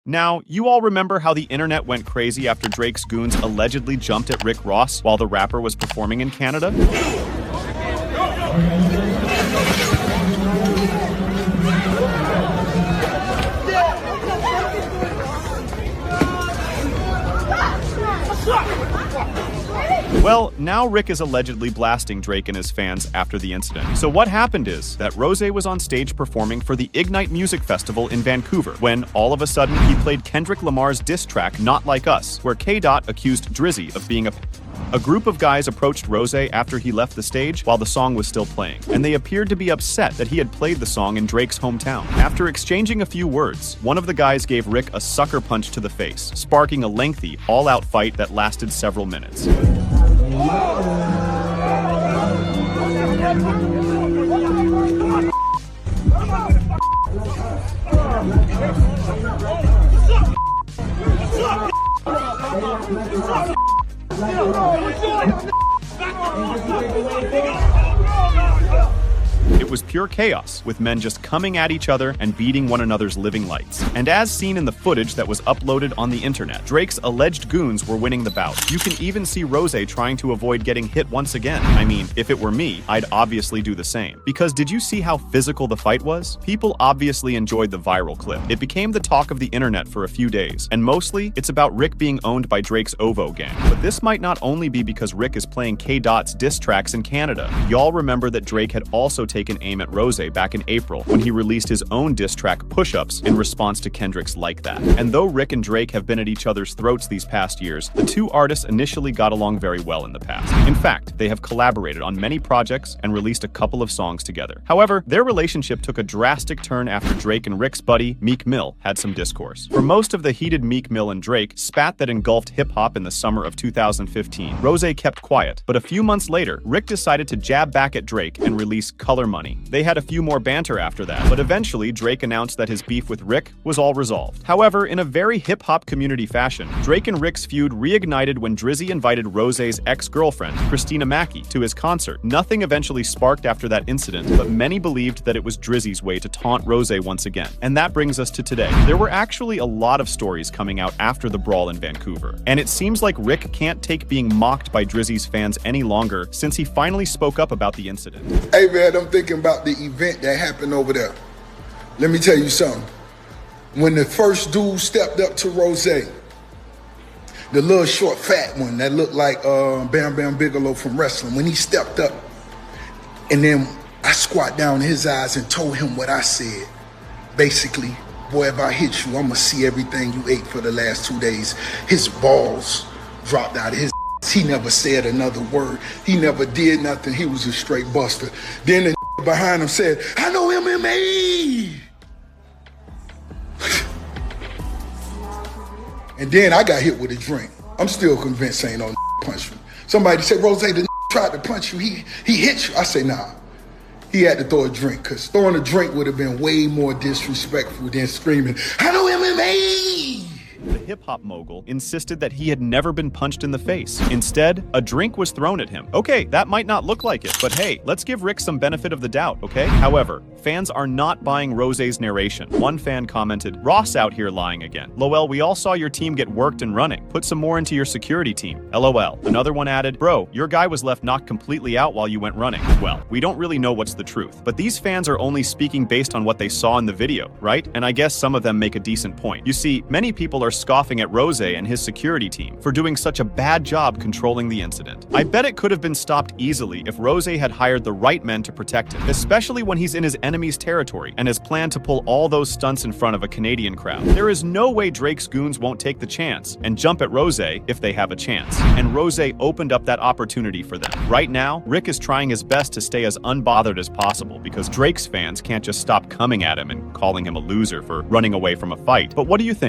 Now, you all remember how the internet went crazy after Drake's goons allegedly jumped at Rick Ross while the rapper was performing in Canada? Well, now Rick is allegedly blasting Drake and his fans after the incident. So what happened is that Rose was on stage performing for the Ignite Music Festival in Vancouver when, all of a sudden, he played Kendrick Lamar's diss track Not Like Us, where K-Dot accused Drizzy of being a group of guys approached Rose after he left the stage while the song was still playing, and they appeared to be upset that he had played the song in Drake's hometown. After exchanging a few words, one of the guys gave Rick a sucker punch to the face, sparking a lengthy, all-out fight that lasted several minutes. It was pure chaos, with men just coming at each other and beating one another's living lights. And as seen in the footage that was uploaded on the internet, Drake's alleged goons were winning the bout. You can even see Rose trying to avoid getting hit once again. I mean, if it were me, I'd obviously do the same. Because did you see how physical the fight was? People obviously enjoyed the viral clip. It became the talk of the internet for a few days, and mostly, it's about Rick being owned by Drake's OVO gang. But this might not only be because Rick is playing K-Dot's diss tracks in Canada. Y'all remember that Drake had also taken aim at Rose back in April when he released his own diss track Push-Ups in response to Kendrick's Like That. And though Rick and Drake have been at each other's throats these past years, the two artists initially got along very well in the past. In fact, they have collaborated on many projects and released a couple of songs together. However, their relationship took a drastic turn after Drake and Rick's buddy, Meek Mill, had some discourse. For most of the heated Meek Mill and Drake spat that engulfed hip-hop in the summer of 2015, Rose kept quiet, but a few months later, Rick decided to jab back at Drake and release Color Money. They had a few more banter after that, but eventually Drake announced that his beef with Rick was all resolved. However, in a very hip-hop community fashion, Drake and Rick's feud reignited when Drizzy invited Rose's ex-girlfriend, Christina Mackey, to his concert. Nothing eventually sparked after that incident, but many believed that it was Drizzy's way to taunt Rose once again. And that brings us to today. There were actually a lot of stories coming out after the brawl in Vancouver, and it seems like Rick can't take being mocked by Drizzy's fans any longer since he finally spoke up about the incident. Hey man, I'm thinking about the event that happened over there. Let me tell you something. When the first dude stepped up to Rose, the little short fat one that looked like Bam Bam Bigelow from wrestling, when he stepped up, and then I squat down in his eyes and told him what I said. Basically, boy, if I hit you, I'm gonna see everything you ate for the last 2 days. His balls dropped out of his. He never said another word. He never did nothing. He was a straight buster. Then the behind him said, I know MMA. And then I got hit with a drink. I'm still convinced ain't no punch me. Somebody said, Rose, the tried to punch you. He hit you. I say, nah. He had to throw a drink, because throwing a drink would have been way more disrespectful than screaming, I know MMA. The hip-hop mogul insisted that he had never been punched in the face. Instead, a drink was thrown at him. Okay, that might not look like it, but hey, let's give Rick some benefit of the doubt, okay? However, fans are not buying Rose's narration. One fan commented, Ross out here lying again. LOL, we all saw your team get worked and running. Put some more into your security team. LOL. Another one added, bro, your guy was left knocked completely out while you went running. Well, we don't really know what's the truth, but these fans are only speaking based on what they saw in the video, right? And I guess some of them make a decent point. You see, many people are scoffing at Rose and his security team for doing such a bad job controlling the incident. I bet it could have been stopped easily if Rose had hired the right men to protect him, especially when he's in his enemy's territory and has planned to pull all those stunts in front of a Canadian crowd. There is no way Drake's goons won't take the chance and jump at Rose if they have a chance. And Rose opened up that opportunity for them. Right now, Rick is trying his best to stay as unbothered as possible because Drake's fans can't just stop coming at him and calling him a loser for running away from a fight. But what do you think?